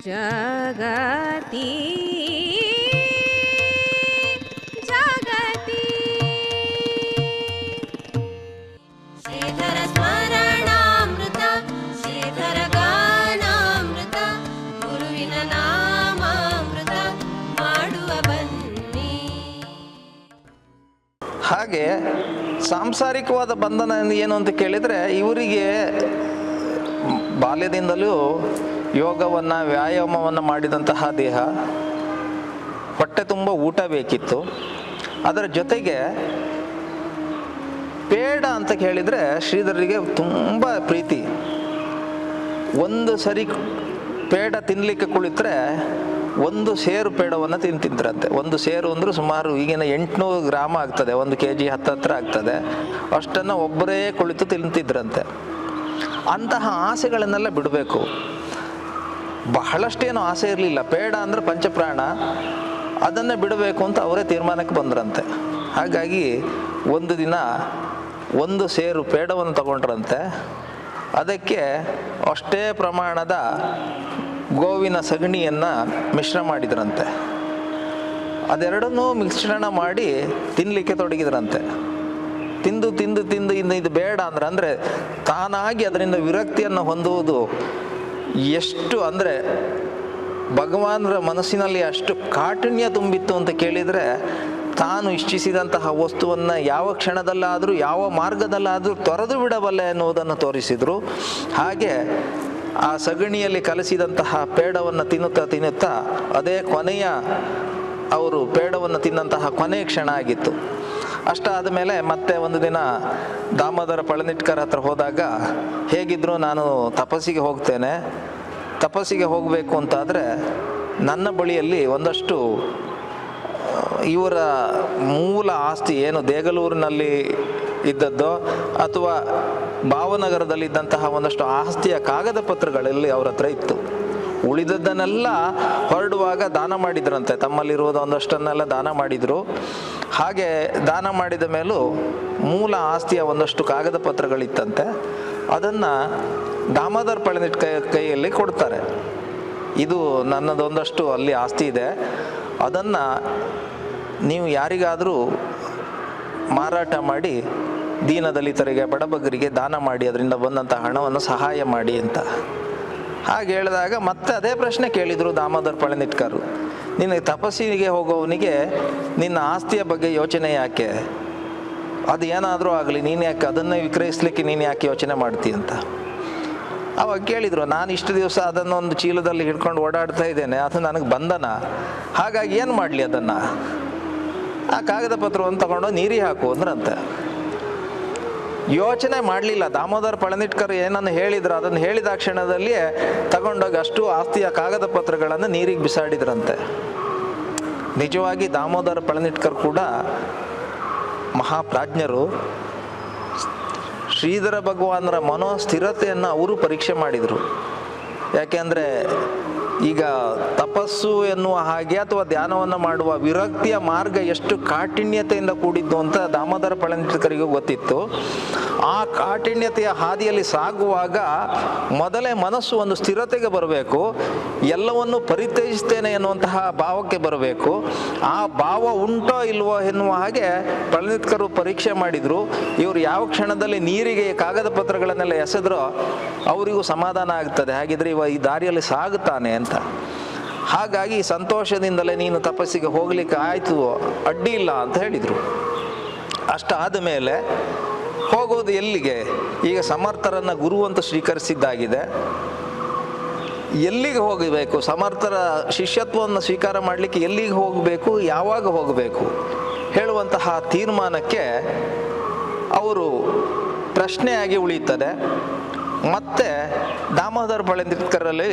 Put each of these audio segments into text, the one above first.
ಜಗತಿ ಜಗತಿ ಶ್ರೀಧರ ಸ್ಮರಣಾಮೃತ ಶ್ರೀಧರ ಗಾನಾಮೃತ ಗುರುವಿನ ನಾಮಾಮೃತ ಮಾಡುವ ಬನ್ನಿ. ಹಾಗೆ ಸಾಂಸಾರಿಕವಾದ ಬಂಧನ ಏನು ಅಂತ ಕೇಳಿದರೆ, ಇವರಿಗೆ ಬಾಲ್ಯದಿಂದಲೂ ಯೋಗವನ್ನು ವ್ಯಾಯಾಮವನ್ನು ಮಾಡಿದಂತಹ ದೇಹ, ಹೊಟ್ಟೆ ತುಂಬ ಊಟ ಬೇಕಿತ್ತು. ಅದರ ಜೊತೆಗೆ ಪೇಡ ಅಂತ ಕೇಳಿದರೆ ಶ್ರೀಧರಿಗೆ ತುಂಬ ಪ್ರೀತಿ. ಒಂದು ಸರಿ ಪೇಡ ತಿನ್ನಲಿಕ್ಕೆ ಕುಳಿತರೆ ಒಂದು ಸೇರು ಪೇಡವನ್ನು ತಿಂತಿದ್ರಂತೆ. ಒಂದು ಸೇರು ಅಂದರೆ ಸುಮಾರು ಈಗಿನ 800 ಗ್ರಾಮ ಆಗ್ತದೆ, 1 kg ಹತ್ತಿರ ಆಗ್ತದೆ. ಅಷ್ಟನ್ನು ಒಬ್ಬರೇ ಕುಳಿತು ತಿಂತಿದ್ರಂತೆ. ಅಂತಹ ಆಸೆಗಳನ್ನೆಲ್ಲ ಬಿಡಬೇಕು. ಬಹಳಷ್ಟೇನು ಆಸೆ ಇರಲಿಲ್ಲ. ಪೇಡ ಅಂದರೆ ಪಂಚಪ್ರಾಣ, ಅದನ್ನೇ ಬಿಡಬೇಕು ಅಂತ ಅವರೇ ತೀರ್ಮಾನಕ್ಕೆ ಬಂದ್ರಂತೆ. ಹಾಗಾಗಿ ಒಂದು ದಿನ 1 ಸೇರು ಪೇಡವನ್ನು ತಗೊಂಡ್ರಂತೆ. ಅದಕ್ಕೆ ಅಷ್ಟೇ ಪ್ರಮಾಣದ ಗೋವಿನ ಸಗಣಿಯನ್ನು ಮಿಶ್ರ ಮಾಡಿದ್ರಂತೆ. ಅದೆರಡನ್ನೂ ಮಿಶ್ರಣ ಮಾಡಿ ತಿನ್ನಲಿಕ್ಕೆ ತೊಡಗಿದ್ರಂತೆ. ತಿಂದು ತಿಂದು ತಿಂದು ಇನ್ನು ಇದು ಬೇಡ ಅಂದರೆ ತಾನಾಗಿ ಅದರಿಂದ ವಿರಕ್ತಿಯನ್ನು ಹೊಂದುವುದು ಎಷ್ಟು ಅಂದರೆ ಭಗವಾನರ ಮನಸ್ಸಿನಲ್ಲಿ ಅಷ್ಟು ಕಾಠಿಣ್ಯ ತುಂಬಿತ್ತು ಅಂತ ಕೇಳಿದರೆ, ತಾನು ಇಚ್ಛಿಸಿದಂತಹ ವಸ್ತುವನ್ನು ಯಾವ ಕ್ಷಣದಲ್ಲಾದರೂ ಯಾವ ಮಾರ್ಗದಲ್ಲಾದರೂ ತೊರೆದು ಬಿಡಬಲ್ಲೆ ಎನ್ನುವುದನ್ನು ತೋರಿಸಿದರು. ಹಾಗೆ ಆ ಸಗಣಿಯಲ್ಲಿ ಕಲಸಿದಂತಹ ಪೇಡವನ್ನು ತಿನ್ನುತ್ತಾ ಅದೇ ಕೊನೆಯ ಅವರು ಪೇಡವನ್ನು ತಿನ್ನಂತಹ ಕೊನೆಯ ಕ್ಷಣ ಆಗಿತ್ತು. ಅಷ್ಟಾದ ಮೇಲೆ ಮತ್ತೆ ಒಂದು ದಿನ ದಾಮೋದರ ಪಳನಿಟ್ಕರ್ ಹತ್ರ ಹೋದಾಗ, ಹೇಗಿದ್ದರೂ ನಾನು ತಪಸ್ಸಿಗೆ ಹೋಗ್ತೇನೆ, ತಪಸ್ಸಿಗೆ ಹೋಗಬೇಕು ಅಂತಾದರೆ ನನ್ನ ಬಳಿಯಲ್ಲಿ ಒಂದಷ್ಟು ಇವರ ಮೂಲ ಆಸ್ತಿ ಏನು ದೇಗಲೂರಿನಲ್ಲಿ ಇದ್ದದ್ದೋ ಅಥವಾ ಭಾವನಗರದಲ್ಲಿದ್ದಂತಹ ಒಂದಷ್ಟು ಆಸ್ತಿಯ ಕಾಗದ ಪತ್ರಗಳಲ್ಲಿ ಅವ್ರ ಹತ್ರ ಇತ್ತು. ಉಳಿದದ್ದನ್ನೆಲ್ಲ ಹೊರಡುವಾಗ ದಾನ ಮಾಡಿದ್ರಂತೆ. ತಮ್ಮಲ್ಲಿರುವುದು ಒಂದಷ್ಟನ್ನೆಲ್ಲ ದಾನ ಮಾಡಿದರು. ಹಾಗೆ ದಾನ ಮಾಡಿದ ಮೇಲೂ ಮೂಲ ಆಸ್ತಿಯ ಒಂದಷ್ಟು ಕಾಗದ ಪತ್ರಗಳಿತ್ತಂತೆ. ಅದನ್ನು ದಾಮೋದರ ಪಳನಿಟ್ಕರ್ ಕೈಯಲ್ಲಿ ಕೊಡ್ತಾರೆ. ಇದು ನನ್ನದೊಂದಷ್ಟು ಅಲ್ಲಿ ಆಸ್ತಿ ಇದೆ, ಅದನ್ನು ನೀವು ಯಾರಿಗಾದರೂ ಮಾರಾಟ ಮಾಡಿ ದೀನದಲಿತರಿಗೆ ಬಡಬಗರಿಗೆ ದಾನ ಮಾಡಿ, ಅದರಿಂದ ಬಂದಂಥ ಹಣವನ್ನು ಸಹಾಯ ಮಾಡಿ ಅಂತ. ಹಾಗೆ ಹೇಳಿದಾಗ ಮತ್ತೆ ಅದೇ ಪ್ರಶ್ನೆ ಕೇಳಿದರು ದಾಮೋದರ ಪಳನಿಟ್ಕರ್, ನಿನಗೆ ತಪಸ್ಸಿಗೆ ಹೋಗೋವನಿಗೆ ನಿನ್ನ ಆಸ್ತಿಯ ಬಗ್ಗೆ ಯೋಚನೆ ಯಾಕೆ? ಅದು ಏನಾದರೂ ಆಗಲಿ, ನೀನು ಯಾಕೆ ಅದನ್ನು ವಿಕ್ರಯಿಸ್ಲಿಕ್ಕೆ ನೀನು ಯಾಕೆ ಯೋಚನೆ ಮಾಡ್ತೀಯ ಅಂತ. ಅವಾಗ ಕೇಳಿದರು, ನಾನು ಇಷ್ಟು ದಿವಸ ಅದನ್ನೊಂದು ಚೀಲದಲ್ಲಿ ಹಿಡ್ಕೊಂಡು ಓಡಾಡ್ತಾ ಇದ್ದೇನೆ, ಅದು ನನಗೆ ಬಂಧನ. ಹಾಗಾಗಿ ಏನು ಮಾಡಲಿ ಅದನ್ನು? ಆ ಕಾಗದ ಪತ್ರವನ್ನು ತಗೊಂಡು ನೀರಿಗೆ ಹಾಕು ಅಂದ್ರಂತೆ. ಯೋಚನೆ ಮಾಡಲಿಲ್ಲ ದಾಮೋದರ ಪಳನಿಟ್ಕರ್ ಏನನ್ನು ಹೇಳಿದ್ರು, ಅದನ್ನು ಹೇಳಿದ ಕ್ಷಣದಲ್ಲಿಯೇ ತಗೊಂಡೋಗಿ ಅಷ್ಟು ಆಸ್ತಿಯ ಕಾಗದ ಪತ್ರಗಳನ್ನು ನೀರಿಗೆ ಬಿಸಾಡಿದ್ರಂತೆ. ನಿಜವಾಗಿ ದಾಮೋದರ ಪಳನಿಟ್ಕರ್ ಕೂಡ ಮಹಾಪ್ರಾಜ್ಞರು. ಶ್ರೀಧರ ಭಗವಾನರ ಮನೋಸ್ಥಿರತೆಯನ್ನು ಅವರು ಪರೀಕ್ಷೆ ಮಾಡಿದರು. ಯಾಕೆಂದರೆ ಈಗ ತಪಸ್ಸು ಎನ್ನುವ ಹಾಗೆ ಅಥವಾ ಧ್ಯಾನವನ್ನು ಮಾಡುವ ವಿರಕ್ತಿಯ ಮಾರ್ಗ ಎಷ್ಟು ಕಾಠಿಣ್ಯತೆಯಿಂದ ಕೂಡಿದ್ದು ಅಂತ ದಾಮೋದರ ಪಳನಿಟ್ಕರಿಗೂ ಗೊತ್ತಿತ್ತು. ಆ ಕಾಠಿಣ್ಯತೆಯ ಹಾದಿಯಲ್ಲಿ ಸಾಗುವಾಗ ಮೊದಲೇ ಮನಸ್ಸು ಒಂದು ಸ್ಥಿರತೆಗೆ ಬರಬೇಕು, ಎಲ್ಲವನ್ನು ಪರಿತ್ಯಜಿಸ್ತೇನೆ ಎನ್ನುವಂತಹ ಭಾವಕ್ಕೆ ಬರಬೇಕು. ಆ ಭಾವ ಉಂಟೋ ಇಲ್ವೋ ಎನ್ನುವ ಹಾಗೆ ಪಳನಿಟ್ಕರು ಪರೀಕ್ಷೆ ಮಾಡಿದರು. ಇವರು ಯಾವ ಕ್ಷಣದಲ್ಲಿ ನೀರಿಗೆ ಕಾಗದ ಪತ್ರಗಳನ್ನೆಲ್ಲ ಎಸೆದ್ರೋ ಅವರಿಗೂ ಸಮಾಧಾನ ಆಗ್ತದೆ, ಹಾಗಿದ್ರೆ ಇವ ಈ ದಾರಿಯಲ್ಲಿ ಸಾಗುತ್ತಾನೆ ಅಂತ. ಹಾಗಾಗಿ ಸಂತೋಷದಿಂದಲೇ ನೀನು ತಪಸ್ಸಿಗೆ ಹೋಗ್ಲಿಕ್ಕೆ ಆಯಿತು, ಅಡ್ಡಿ ಇಲ್ಲ ಅಂತ ಹೇಳಿದರು. ಅಷ್ಟಾದ ಮೇಲೆ ಹೋಗೋದು ಎಲ್ಲಿಗೆ? ಈಗ ಸಮರ್ಥರನ್ನು ಗುರು ಅಂತ ಸ್ವೀಕರಿಸಿದ್ದಾಗಿದೆ. ಎಲ್ಲಿಗೆ ಹೋಗಬೇಕು? ಸಮರ್ಥರ ಶಿಷ್ಯತ್ವವನ್ನು ಸ್ವೀಕಾರ ಮಾಡಲಿಕ್ಕೆ ಎಲ್ಲಿಗೆ ಹೋಗಬೇಕು, ಯಾವಾಗ ಹೋಗಬೇಕು ಹೇಳುವಂತಹ ತೀರ್ಮಾನಕ್ಕೆ ಅವರು ಪ್ರಶ್ನೆಯಾಗಿ ಉಳಿಯುತ್ತದೆ. ಮತ್ತೆ ದಾಮೋದರ ಪಳನಿಟ್ಕರಲ್ಲಿ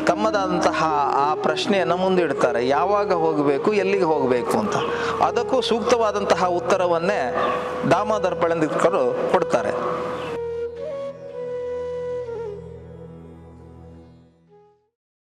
ತಮ್ಮದಾದಂತಹ ಆ ಪ್ರಶ್ನೆಯನ್ನು ಮುಂದಿಡ್ತಾರೆ, ಯಾವಾಗ ಹೋಗಬೇಕು, ಎಲ್ಲಿಗೆ ಹೋಗಬೇಕು ಅಂತ. ಅದಕ್ಕೂ ಸೂಕ್ತವಾದಂತಹ ಉತ್ತರವನ್ನೇ ದಾಮೋದರ ಪಳನಿಟ್ಕರು ಕೊಡ್ತಾರೆ.